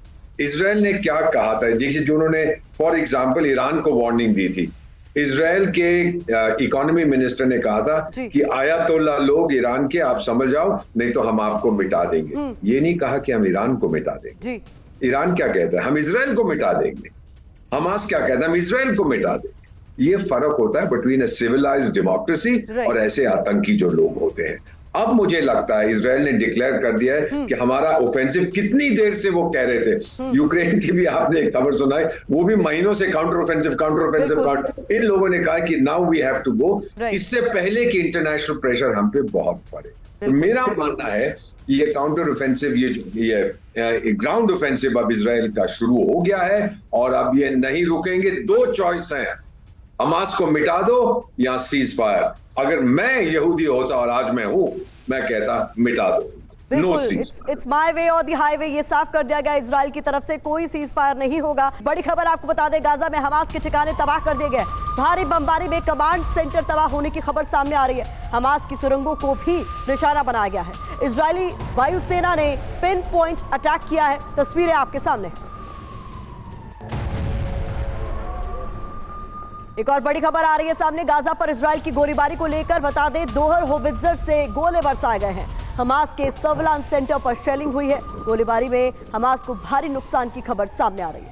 इजराइल ने क्या कहा था, देखिए, जो उन्होंने फॉर एग्जाम्पल ईरान को वार्निंग दी थी। इजराइल के इकोनॉमी मिनिस्टर ने कहा था कि आयतुल्ला लोग ईरान के, आप समझ जाओ, नहीं तो हम आपको मिटा देंगे। ये नहीं कहा कि हम ईरान को मिटा देंगे। ईरान क्या कहता है? हम इजराइल को मिटा देंगे। हमास क्या कहता है? हम इजराइल को मिटा देंगे। ये फर्क होता है बिटवीन अ सिविलाइज्ड डेमोक्रेसी और ऐसे आतंकी जो लोग होते हैं। अब मुझे लगता है इजराइल ने डिक्लेयर कर दिया है कि हमारा ऑफेंसिव, कितनी देर से वो कह रहे थे, यूक्रेन की भी आपने खबर सुनाई, वो भी महीनों से काउंटर ऑफेंसिव, इन लोगों ने कहा कि now we have to go, इससे पहले कि इंटरनेशनल प्रेशर हम पे बहुत पड़े। तो मेरा मानना है कि ये काउंटर ऑफेंसिव, ये ग्राउंड ऑफेंसिव अब इजराइल का शुरू हो गया है, और अब ये नहीं रुकेंगे। 2 चॉइस हैं, हमास को मिटा दो या सीज फायर। अगर मैं यहूदी होता और आज मैं हूं, मैं कहता मिटा दो, no cease. It's my way और द हाईवे, ये साफ कर दिया गया इजराइल की तरफ से, कोई सीज फायर नहीं होगा। बड़ी खबर आपको बता दें, गाजा में हमास के ठिकाने तबाह कर दिए गए। भारी बमबारी में कमांड सेंटर तबाह होने की खबर सामने आ रही है। हमास की सुरंगों को भी निशाना बनाया गया है। इजरायली वायुसेना ने पिन पॉइंट अटैक किया है। तस्वीरें आपके सामने। एक और बड़ी खबर आ रही है सामने, गाजा पर इजराइल की गोलीबारी को लेकर बता दें, दोहर होवित्जर से गोले बरसाए गए हैं। हमास के सर्विलांस सेंटर पर शेलिंग हुई है। गोलीबारी में हमास को भारी नुकसान की खबर सामने आ रही है।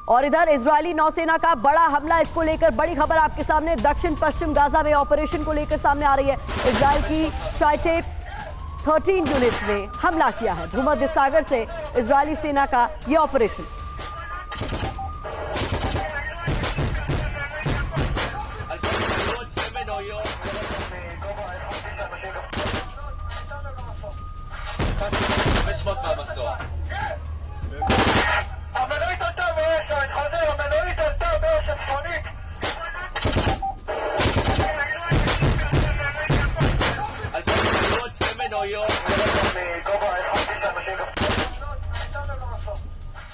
और इधर इजरायली नौसेना का बड़ा हमला, इसको लेकर बड़ी खबर आपके सामने। दक्षिण पश्चिम गाजा में ऑपरेशन को लेकर सामने आ रही है। इजरायल की शाइटेप 13 यूनिट ने हमला किया है। भूमध्य सागर से इजरायली सेना का यह ऑपरेशन।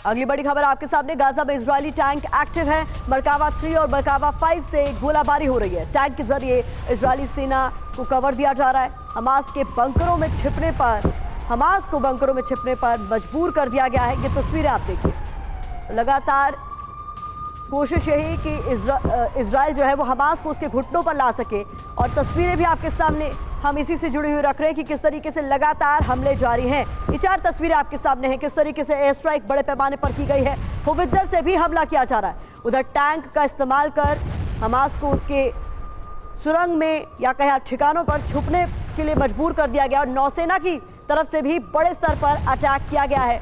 अगली बड़ी खबर आपके सामने, गाजा में इजरायली टैंक एक्टिव है। मरकावा 3 और मरकावा 5 से गोलाबारी हो रही है। टैंक के जरिए इजरायली सेना को कवर दिया जा रहा है। हमास को बंकरों में छिपने पर मजबूर कर दिया गया है। ये तस्वीरें आप देखिए। लगातार कोशिश यही कि इजराइल जो है वो हमास को उसके घुटनों पर ला सके। और तस्वीरें भी आपके सामने हम इसी से जुड़ी हुई रख रहे हैं कि किस तरीके से लगातार हमले जारी हैं। ये 4 तस्वीरें आपके सामने हैं, किस तरीके से एयर स्ट्राइक बड़े पैमाने पर की गई है। होवित्जर से भी हमला किया जा रहा है। उधर टैंक का इस्तेमाल कर हमास को उसके सुरंग में या कहीं ठिकानों पर छुपने के लिए मजबूर कर दिया गया। और नौसेना की तरफ से भी बड़े स्तर पर अटैक किया गया है।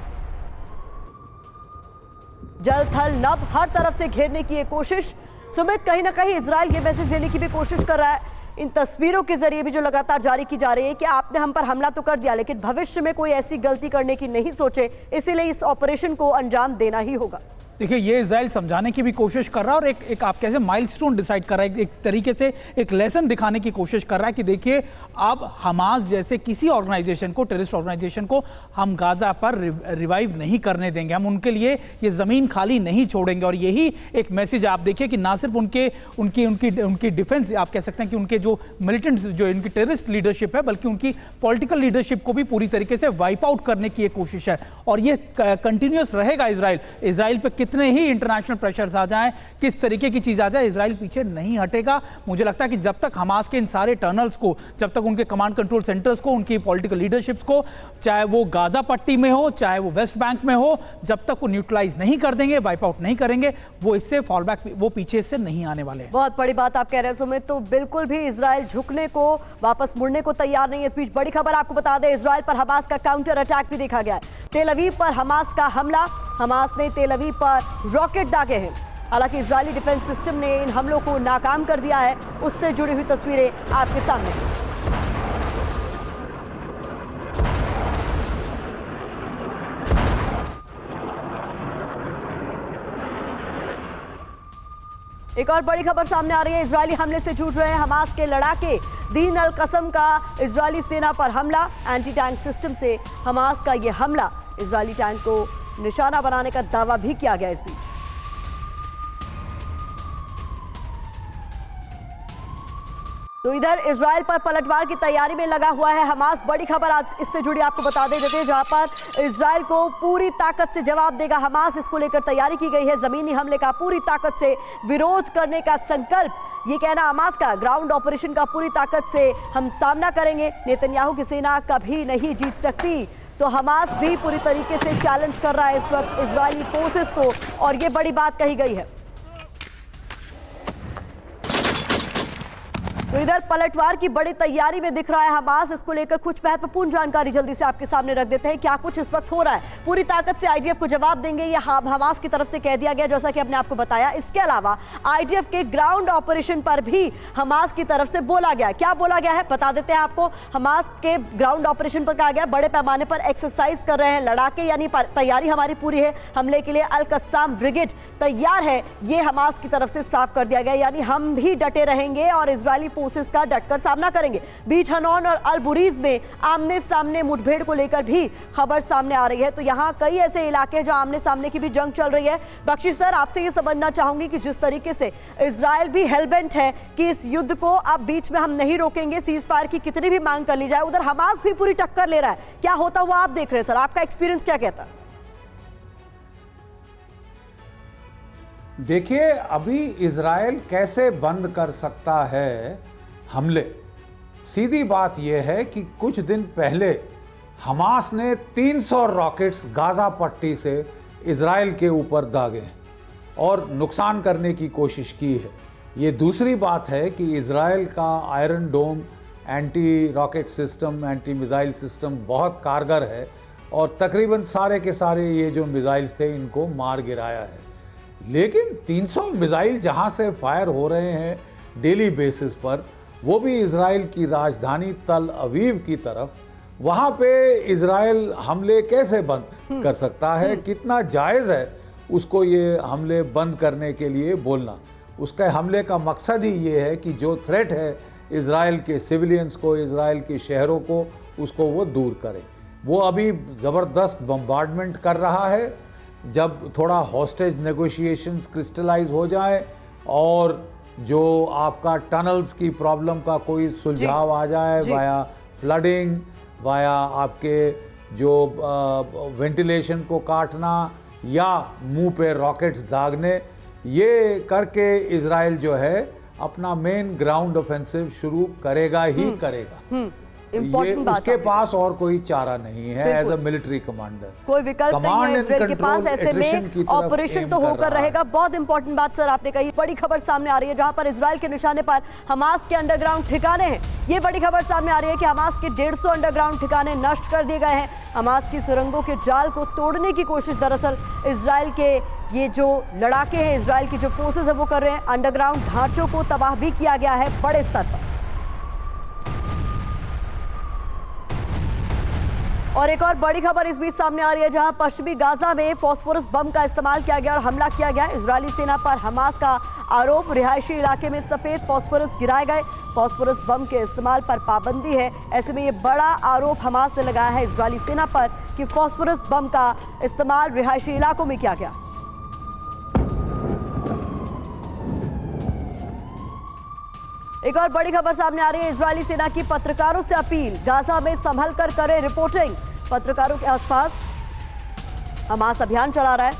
जल थल नभ हर तरफ से घेरने की कोशिश। सुमित, कहीं ना कहीं इजराइल ये मैसेज देने की भी कोशिश कर रहा है इन तस्वीरों के जरिए भी जो लगातार जारी की जा रही है कि आपने हम पर हमला तो कर दिया, लेकिन भविष्य में कोई ऐसी गलती करने की नहीं सोचे, इसीलिए इस ऑपरेशन को अंजाम देना ही होगा। देखिए, ये इजराइल समझाने की भी कोशिश कर रहा है और एक आप कैसे माइलस्टोन डिसाइड कर रहा है, एक तरीके से एक लेसन दिखाने की कोशिश कर रहा है कि देखिए अब हमास जैसे किसी ऑर्गेनाइजेशन को, टेररिस्ट ऑर्गेनाइजेशन को हम गाजा पर रिवाइव नहीं करने देंगे, हम उनके लिए ये ज़मीन खाली नहीं छोड़ेंगे। और यही एक मैसेज आप देखिए कि ना सिर्फ उनकी डिफेंस, आप कह सकते हैं कि उनके जो मिलिटेंट्स, जो इनकी टेररिस्ट लीडरशिप है, बल्कि उनकी पॉलिटिकल लीडरशिप को भी पूरी तरीके से वाइप आउट करने की एक कोशिश है। और ये कंटिन्यूस रहेगा। इजराइल पे कितने ही इंटरनेशनल प्रेशर्स आ जाएं, किस तरीके की चीज आ जाए, इजराइल पीछे नहीं हटेगा। मुझे लगता है कि जब तक हमास के इन सारे टनल्स को, जब तक उनके कमांड कंट्रोल सेंटर्स को, उनकी पॉलिटिकल लीडरशिप्स को, चाहे वो गाजा पट्टी में हो, चाहे वो वेस्ट बैंक में हो, जब तक वो न्यूट्रलाइज नहीं कर देंगे, वाइप आउट नहीं करेंगे, वो इससे फॉल बैक, वो पीछे से नहीं आने वाले हैं। बहुत बड़ी बात आप कह रहे हैं सुमित, तो बिल्कुल भी इजराइल झुकने को, वापस मुड़ने को तैयार नहीं है। इस बीच बड़ी खबर आपको बता दें, इजराइल पर हमास का काउंटर अटैक भी देखा गया है। तेल अवीव पर हमास का हमला, हमास ने तेल अवीव पर रॉकेट दागे हैं। हालांकि इजरायली डिफेंस सिस्टम ने इन हमलों को नाकाम कर दिया है। उससे जुड़ी हुई तस्वीरें आपके सामने। एक और बड़ी खबर सामने आ रही है, इजरायली हमले से जूझ रहे हैं हमास के लड़ाके। दीन अल कसम का इजरायली सेना पर हमला, एंटी टैंक सिस्टम से हमास का यह हमला, इजरायली टैंक को निशाना बनाने का दावा भी किया गया। इस बीच तो इधर इजराइल पर पलटवार की तैयारी में लगा हुआ है हमास। बड़ी खबर आज इससे जुड़ी आपको बता देते हैं, जहां पर इजराइल को पूरी ताकत से जवाब देगा हमास, इसको लेकर तैयारी की गई है। जमीनी हमले का पूरी ताकत से विरोध करने का संकल्प, ये कहना हमास का, ग्राउंड ऑपरेशन का पूरी ताकत से हम सामना करेंगे। नेतन्याहू की सेना कभी नहीं जीत सकती, तो हमास भी पूरी तरीके से चैलेंज कर रहा है इस वक्त इजरायली फोर्सेस को, और ये बड़ी बात कही गई है। तो इधर पलटवार की बड़ी तैयारी में दिख रहा है हमास। इसको लेकर कुछ महत्वपूर्ण जानकारी जल्दी से आपके सामने रख देते हैं। क्या कुछ इस वक्त हो रहा है, पूरी ताकत से आईडीएफ को जवाब देंगे, ये हमास की तरफ से कह दिया गया, जैसा कि हमने आपको बताया। इसके अलावा आईडीएफ के ग्राउंड ऑपरेशन पर भी हमास की तरफ से बोला गया। क्या बोला गया है बता देते हैं आपको। हमास के ग्राउंड ऑपरेशन पर कहा गया बड़े पैमाने पर एक्सरसाइज कर रहे हैं, लड़ाके यानी तैयारी हमारी पूरी है, हमले के लिए अल कस्साम ब्रिगेड तैयार है, ये हमास की तरफ से साफ कर दिया गया। यानी हम भी डटे रहेंगे और इजरायली फोर्सेस का डटकर सामना करेंगे। बीट हनौन और अल बुरीज में आमने सामने मुठभेड़ को लेकर भी खबर सामने आ रही है। तो यहाँ कई ऐसे इलाके हैं जहां आमने सामने की भी जंग चल रही है। बख्शी सर, आपसे ये समझना चाहूंगी कि जिस तरीके से इजरायल भी हेलबेंट है कि इस युद्ध को अब बीच में हम नहीं रोकेंगे, सीज फायर की कितनी भी मांग कर ली जाए, उधर हमास भी पूरी टक्कर ले रहा है। क्या होता हुआ आप देख रहे हैं सर, आपका एक्सपीरियंस क्या कहता है? देखिए, अभी इजराइल कैसे बंद कर सकता है हमले, सीधी बात यह है कि कुछ दिन पहले हमास ने 300 रॉकेट्स गाजा पट्टी से इजराइल के ऊपर दागे और नुकसान करने की कोशिश की है। ये दूसरी बात है कि इजराइल का iron dome anti rocket system, anti missile system बहुत कारगर है और तकरीबन सारे के सारे ये जो मिसाइल्स थे इनको मार गिराया है। लेकिन 300 मिसाइल जहां से फायर हो रहे हैं डेली बेसिस पर, वो भी इजराइल की राजधानी तल अवीव की तरफ, वहां पे इजराइल हमले कैसे बंद कर सकता है? कितना जायज़ है उसको ये हमले बंद करने के लिए बोलना? उसका हमले का मकसद ही ये है कि जो थ्रेट है इजराइल के सिविलियंस को, इजराइल के शहरों को, उसको वो दूर करे। वो अभी ज़बरदस्त बम्बार्डमेंट कर रहा है। जब थोड़ा हॉस्टेज नेगोशिएशंस क्रिस्टलाइज हो जाए और जो आपका टनल्स की प्रॉब्लम का कोई सुलझाव आ जाए वाया फ्लडिंग, वाया आपके जो वेंटिलेशन को काटना या मुंह पे रॉकेट्स दागने, ये करके इजराइल जो है अपना मेन ग्राउंड ऑफेंसिव शुरू करेगा ही करेगा। ये उसके पास और कोई चारा नहीं है एज अ मिलिट्री कमांडर, कोई विकल्प नहीं है इजराइल के पास। ऐसे में ऑपरेशन तो होकर रहेगा। बहुत इंपॉर्टेंट बात सर आपने कही। बड़ी खबर सामने आ रही है जहां पर इजराइल के निशाने पर हमास के अंडरग्राउंड ठिकाने हैं। ये बड़ी खबर सामने आ रही है कि हमास के 150 अंडरग्राउंड ठिकाने नष्ट कर दिए गए हैं। हमास की सुरंगों के जाल को तोड़ने की कोशिश दरअसल इजराइल के ये जो लड़ाके हैं, इजराइल की जो फोर्सेस है वो कर रहे हैं। अंडरग्राउंड ढांचों को तबाह भी किया गया है बड़े स्तर पर। और एक और बड़ी खबर इस बीच सामने आ रही है जहां पश्चिमी गाजा में फास्फोरस बम का इस्तेमाल किया गया और हमला किया गया। इजरायली सेना पर हमास का आरोप, रिहायशी इलाके में सफेद फास्फोरस गिराए गए। फास्फोरस बम के इस्तेमाल पर पाबंदी है। ऐसे में ये बड़ा आरोप हमास ने लगाया है इजरायली सेना पर कि फास्फोरस बम का इस्तेमाल रिहायशी इलाकों में किया गया। एक और बड़ी खबर सामने आ रही है, इजरायली सेना की पत्रकारों से अपील, गाजा में संभल कर करें रिपोर्टिंग। पत्रकारों के आसपास हमास अभियान चला रहा है।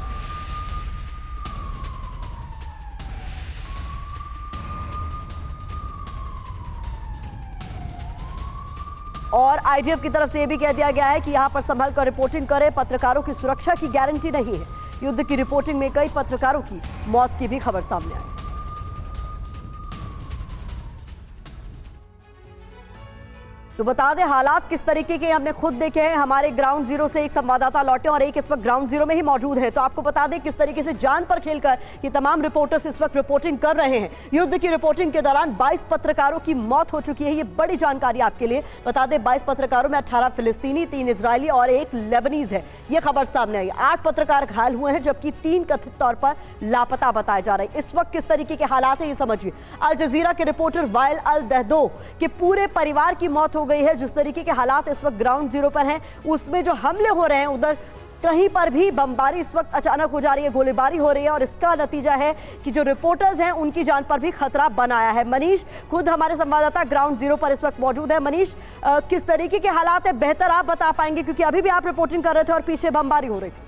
और आईडीएफ की तरफ से यह भी कह दिया गया है कि यहां पर संभल कर रिपोर्टिंग करें। पत्रकारों की सुरक्षा की गारंटी नहीं है। युद्ध की रिपोर्टिंग में कई पत्रकारों की मौत की भी खबर सामने आई। तो बता दें हालात किस तरीके के हमने खुद देखे हैं। हमारे ग्राउंड जीरो से एक संवाददाता लौटे और एक इस वक्त ग्राउंड जीरो में ही मौजूद है। तो आपको बता दें किस तरीके से जान पर खेलकर ये तमाम रिपोर्टर्स इस वक्त रिपोर्टिंग कर रहे हैं। युद्ध की रिपोर्टिंग के दौरान 22 पत्रकारों की मौत हो चुकी है। ये बड़ी जानकारी आपके लिए। बता दें 22 पत्रकारों में 18 फिलिस्तीनी, 3 इजरायली और 1 लेबनीज है। ये खबर सामने आई। 8 पत्रकार घायल हुए हैं जबकि 3 कथित तौर पर लापता बताए जा रहे हैं। इस वक्त किस तरीके के हालात है ये समझिए। अल जजीरा के रिपोर्टर वाइल अल दहदो के पूरे परिवार की मौत हो गई है। जिस तरीके के हालात इस वक्त ग्राउंड जीरो पर हैं, उसमें जो हमले हो रहे हैं उधर कहीं पर भी बमबारी इस वक्त अचानक हो जा रही है, गोलीबारी हो रही है और इसका नतीजा है कि जो रिपोर्टर्स हैं उनकी जान पर भी खतरा बना आया है। मनीष खुद हमारे संवाददाता ग्राउंड जीरो पर इस वक्त मौजूद है। मनीष, किस तरीके के हालात है बेहतर आप बता पाएंगे क्योंकि अभी भी आप रिपोर्टिंग कर रहे थे और पीछे बमबारी हो रही थी।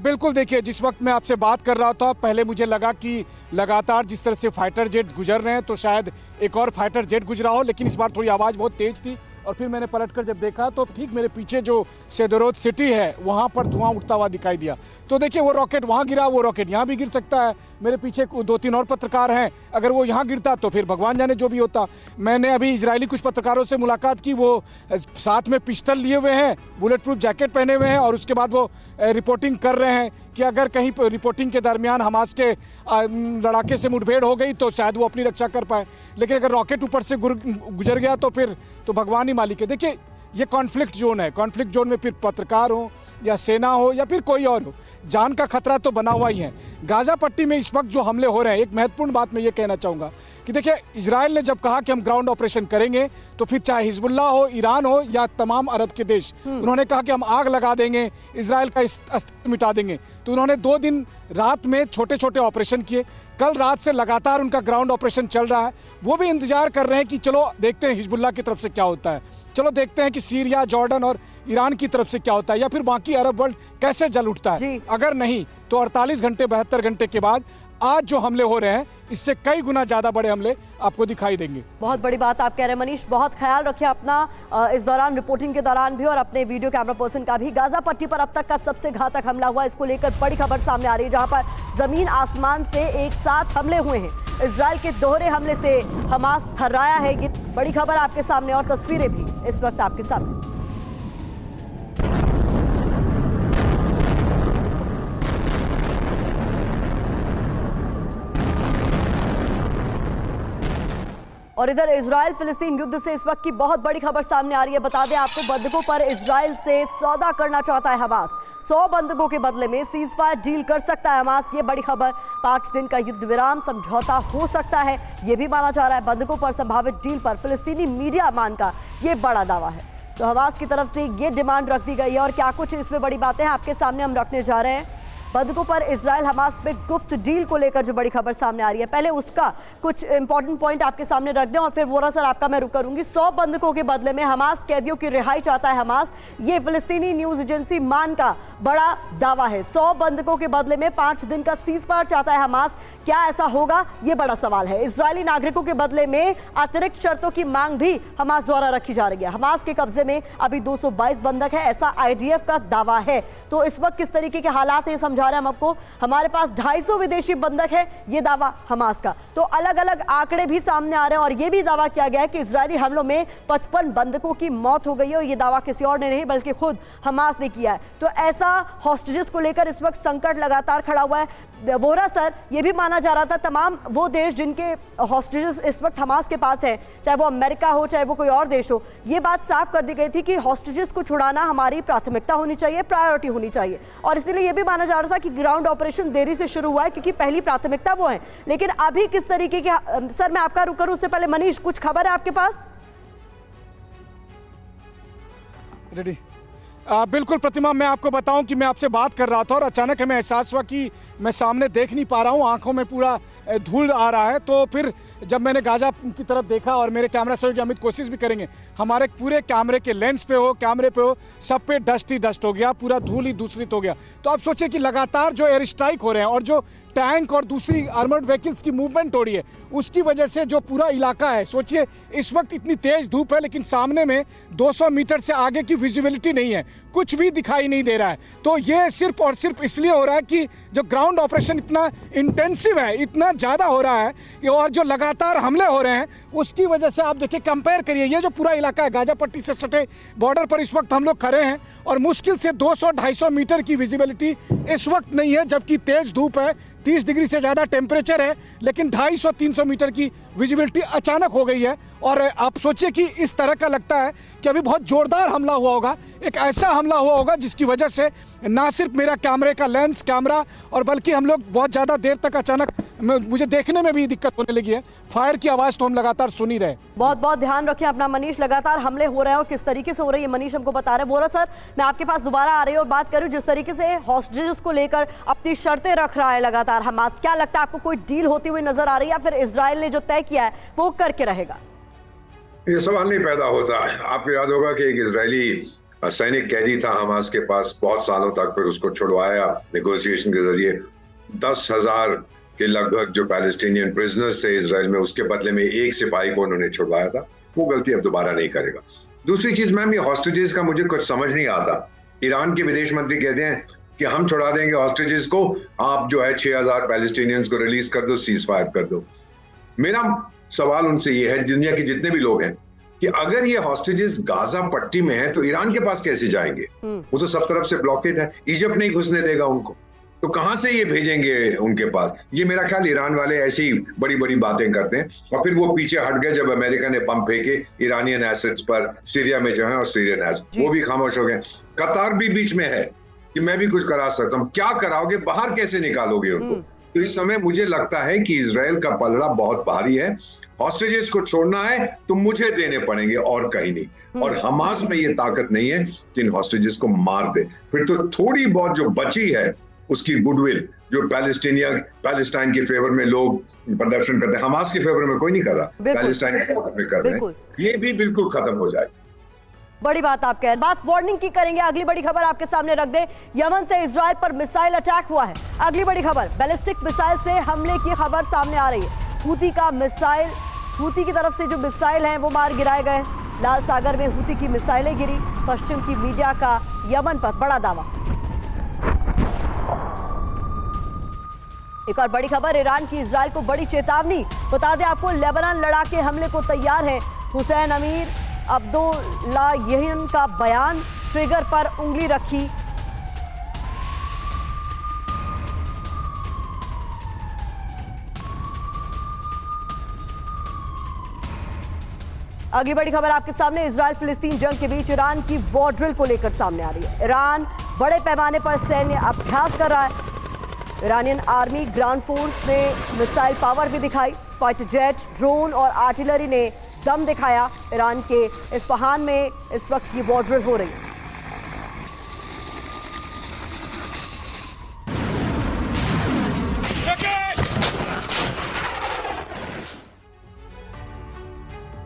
बिल्कुल, देखिए जिस वक्त मैं आपसे बात कर रहा था पहले मुझे लगा कि लगातार जिस तरह से फाइटर जेट गुजर रहे हैं तो शायद एक और फाइटर जेट गुजरा हो, लेकिन इस बार थोड़ी आवाज़ बहुत तेज थी और फिर मैंने पलटकर जब देखा तो ठीक मेरे पीछे जो सेदरोत सिटी है वहाँ पर धुआं उठता हुआ दिखाई दिया। तो देखिए वो रॉकेट वहाँ गिरा, वो रॉकेट यहाँ भी गिर सकता है। मेरे पीछे 2-3 और पत्रकार हैं, अगर वो यहाँ गिरता तो फिर भगवान जाने जो भी होता। मैंने अभी इजरायली कुछ पत्रकारों से मुलाकात की, वो साथ में पिस्टल लिए हुए हैं, बुलेट प्रूफ जैकेट पहने हुए हैं और उसके बाद वो रिपोर्टिंग कर रहे हैं कि अगर कहीं रिपोर्टिंग के दरमियान हमास के लड़ाके से मुठभेड़ हो गई तो शायद वो अपनी रक्षा कर पाए, लेकिन अगर रॉकेट ऊपर से गुजर गया तो फिर तो भगवान ही मालिक है। देखिए ये कॉन्फ्लिक्ट जोन है, कॉन्फ्लिक्ट जोन में फिर पत्रकार हो या सेना हो या फिर कोई और हो, जान का खतरा तो बना हुआ ही है। गाजा पट्टी में इस वक्त जो हमले हो रहे हैं, एक महत्वपूर्ण बात मैं ये कहना चाहूँगा कि देखिए इजराइल ने जब कहा कि हम ग्राउंड ऑपरेशन करेंगे तो फिर चाहे हिजबुल्लाह हो, ईरान हो या तमाम अरब के देश, उन्होंने कहा कि हम आग लगा देंगे, इजराइल का अस्तित्व मिटा देंगे। तो उन्होंने 2 दिन रात में छोटे छोटे ऑपरेशन किए। कल रात से लगातार उनका ग्राउंड ऑपरेशन चल रहा है। वो भी इंतजार कर रहे हैं कि चलो देखते हैं हिजबुल्लाह की तरफ से क्या होता है, चलो देखते हैं कि सीरिया, जॉर्डन और ईरान की तरफ से क्या होता है या फिर बाकी अरब वर्ल्ड कैसे जल उठता है। अगर नहीं तो 48 घंटे 72 घंटे के बाद आज जो हमले हो रहे हैं इससे कई गुना ज्यादा बड़े हमले आपको दिखाई देंगे। बहुत बड़ी बात आप कह रहे हैं मनीष, बहुत ख्याल रखिए अपना इस दौरान, रिपोर्टिंग के दौरान भी और अपने वीडियो कैमरा पर्सन का भी। गाजा पट्टी पर अब तक का सबसे घातक हमला हुआ, इसको लेकर बड़ी खबर सामने आ रही है, जहां पर जमीन आसमान से एक साथ हमले हुए हैं। इजराइल के दोहरे हमले से हमास थर्राया है। ये बड़ी खबर आपके सामने और तस्वीरें भी इस वक्त आपके सामने। और इधर इजराइल फिलिस्तीन युद्ध से इस वक्त की बहुत बड़ी खबर सामने आ रही है। बता दें आपको, बंधकों पर इजराइल से सौदा करना चाहता है हमास। 100 बंधकों के बदले में सीजफायर डील कर सकता है हमास। ये बड़ी खबर, 5 दिन का युद्ध विराम समझौता हो सकता है, ये भी माना जा रहा है। बंधकों पर संभावित डील पर फिलिस्तीनी मीडिया मान का ये बड़ा दावा है। तो हमास की तरफ से ये डिमांड रख दी गई है और क्या कुछ इसमें बड़ी बातें हैं आपके सामने हम रखने जा रहे हैं। बंधकों पर इजराइल हमास पे गुप्त डील को लेकर जो बड़ी खबर सामने आ रही है, पहले उसका कुछ इंपॉर्टेंट पॉइंट आपके सामने रख दें और फिर वोरा सर आपका मैं रुक करूंगी। 100 बंधकों के बदले में हमास कैदियों की रिहाई चाहता है हमास, ये फिलिस्तीनी न्यूज एजेंसी मान का बड़ा दावा है। 100 बंधकों के बदले में 5 दिन का सीजफायर चाहता है हमास। क्या ऐसा होगा, ये बड़ा सवाल है। इजरायली नागरिकों के बदले में अतिरिक्त शर्तों की मांग भी हमास द्वारा रखी जा रही है। हमास के कब्जे में अभी 222 बंधक है, ऐसा IDF का दावा है। तो इस वक्त किस तरीके के हालात है समझा रहे हैं हम आपको। हमारे पास 250 विदेशी बंधक है, ये दावा हमास का। तो अलग अलग आंकड़े भी सामने आ रहे हैं और ये भी दावा किया गया है कि इजरायली हमलों में 55 बंधकों की मौत हो गई है और ये दावा किसी और ने नहीं बल्कि खुद हमास ने किया है। तो ऐसा हॉस्टेजेस को लेकर इस वक्त संकट लगातार खड़ा हुआ है। वोरा सर, ये भी माना जा रहा था तमाम वो देश जिनके हॉस्टेजेस इस वक्त हमास के पास है, चाहे वो अमेरिका हो चाहे वो कोई और देश हो, ये बात साफ कर दी गई थी कि हॉस्टेजेस को छुड़ाना हमारी प्राथमिकता होनी चाहिए, प्रायोरिटी होनी चाहिए। और इसीलिए ये भी माना जा रहा था कि ग्राउंड ऑपरेशन देरी से शुरू हुआ है क्योंकि पहली प्राथमिकता वो है। लेकिन अभी किस तरीके के, सर मैं आपका रुक करूं उससे पहले मनीष, कुछ खबर है आपके पास? रेडी? बिल्कुल प्रतिमा, मैं आपको बताऊं कि मैं आपसे बात कर रहा था और अचानक हमें एहसास हुआ कि मैं सामने देख नहीं पा रहा हूं, आंखों में पूरा धूल आ रहा है। तो फिर जब मैंने गाजा की तरफ देखा और मेरे कैमरा सहयोगी अमित कोशिश भी करेंगे, हमारे पूरे कैमरे के लेंस पे हो, कैमरे पे हो, सब पे डस्ट ही डस्ट हो गया, पूरा धूल ही दूषित हो गया। तो आप सोचिए कि लगातार जो एयर स्ट्राइक हो रहे हैं और जो टैंक और दूसरी आर्मर्ड व्हीकल्स की मूवमेंट हो रही है, उसकी वजह से जो पूरा इलाका है, सोचिए इस वक्त इतनी तेज धूप है लेकिन सामने में 200 मीटर से आगे की विजिबिलिटी नहीं है, कुछ भी दिखाई नहीं दे रहा है। तो ये सिर्फ और सिर्फ इसलिए हो रहा है कि जो ग्राउंड ऑपरेशन इतना इंटेंसिव है, इतना ज़्यादा हो रहा है और जो लगातार हमले हो रहे हैं उसकी वजह से आप देखिए, कंपेयर करिए, ये जो पूरा इलाका है गाजा पट्टी से सटे बॉर्डर पर इस वक्त हम लोग खड़े हैं और मुश्किल से 200-250 मीटर की विजिबिलिटी इस वक्त नहीं है, जबकि तेज धूप है, 30 डिग्री से ज़्यादा टेम्परेचर है, लेकिन 250-300 मीटर की विजिबिलिटी अचानक हो गई है। और आप सोचिए कि इस तरह का लगता है कि अभी बहुत जोरदार हमला हुआ होगा, एक ऐसा हमला हुआ होगा जिसकी वजह से ना सिर्फ मेरा कैमरे का लेंस, कैमरा, और बल्कि हम लोग बहुत ज़्यादा देर तक अचानक मुझे देखने में भी दिक्कत होने लगी है। फायर की आवाज़ तो हम लगातार सुन ही रहे। बहुत बहुत ध्यान रखें अपना मनीष, लगातार हमले हो रहे हैं और किस तरीके से हो रही है मनीष हमको बता रहे हैं। बोरा सर, मैं आपके पास दोबारा आ रही हूँ और बात करूँ जिस तरीके से हॉस्टेजेस को लेकर अपनी शर्तें रख रहा है लगातार हमास, क्या लगता है आपको कोई डील होती हुई नजर आ रही है या फिर इजराइल ने जो तय किया है वो करके रहेगा? ये सवाल नहीं पैदा होता। आपको याद होगा कि एक इजरायली सैनिक कैदी था हमास के पास बहुत सालों तक, फिर उसको छुड़वाया नेगोशिएशन के जरिए। 10,000 के लगभग जो पैलेस्टीनियन प्रिजनर्स थे इजराइल में, उसके बदले में एक सिपाही को उन्होंने छुड़वाया था। वो गलती अब दोबारा नहीं करेगा। दूसरी चीज मैम, ये हॉस्टेजेस का मुझे कुछ समझ नहीं आता। ईरान के विदेश मंत्री कहते हैं कि हम छुड़ा देंगे हॉस्टेजेस को, आप जो है 6000 पैलेस्टीनियंस को रिलीज कर दो, सीज फायर कर दो। मेरा सवाल उनसे ये है, दुनिया के जितने भी लोग हैं, कि अगर ये हॉस्टेजेस गाजा पट्टी में हैं तो ईरान के पास कैसे जाएंगे? वो तो सब तरफ से ब्लॉकेड है, इजिप्ट नहीं घुसने देगा उनको, तो कहां से ये भेजेंगे उनके पास? ये मेरा ख्याल ईरान वाले ऐसी बड़ी बड़ी बातें करते हैं और फिर वो पीछे हट गए जब अमेरिका ने बम फेंके ईरानियन एसेट्स पर, सीरिया में जो है, और सीरियन एसेट्स वो भी खामोश हो गए। कतार भी बीच में है कि मैं भी कुछ करा सकता हूँ, क्या कराओगे, बाहर कैसे निकालोगे उनको? तो इस समय मुझे लगता है कि इजराइल का पलड़ा बहुत भारी है। हॉस्टेजेस को छोड़ना है तो मुझे देने पड़ेंगे और कहीं नहीं, और हमास में ये ताकत नहीं है कि इन हॉस्टेजेस को मार दे। फिर तो थोड़ी बहुत जो बची है उसकी गुडविल, जो पैलेस्टाइन के फेवर में लोग प्रदर्शन करते हैं, हमास के फेवर में कोई नहीं कर रहा, पैलेस्टाइन के फेवर में कर रहे हैं, ये भी बिल्कुल खत्म हो जाए। बड़ी बात आप कह रहे हैं। बात वार्निंग की करेंगे। अगली बड़ी खबर आपके सामने रख दे। यमन से इजराइल पर मिसाइल अटैक हुआ है। अगली बड़ी खबर, बैलिस्टिक मिसाइल से हमले की खबर सामने आ रही है। हूती की तरफ से जो मिसाइल हैं वो मार गिराए गए। लाल सागर में हूती की मिसाइलें गिरी। पश्चिम की मीडिया का यमन पर बड़ा दावा। एक और बड़ी खबर, ईरान की इजराइल को बड़ी चेतावनी। बता दें आपको, लेबनान लड़ाके हमले को तैयार है। हुसैन अमीर अब्दुल्लाहियन का बयान, ट्रिगर पर उंगली रखी। अगली बड़ी खबर आपके सामने, इजराइल फिलिस्तीन जंग के बीच ईरान की वॉर ड्रिल को लेकर सामने आ रही है। ईरान बड़े पैमाने पर सैन्य अभ्यास कर रहा है। ईरानियन आर्मी ग्राउंड फोर्स ने मिसाइल पावर भी दिखाई। फाइटर जेट, ड्रोन और आर्टिलरी ने दम दिखाया। ईरान के इस्फहान में इस वक्त ये वॉर ड्रिल हो रही है।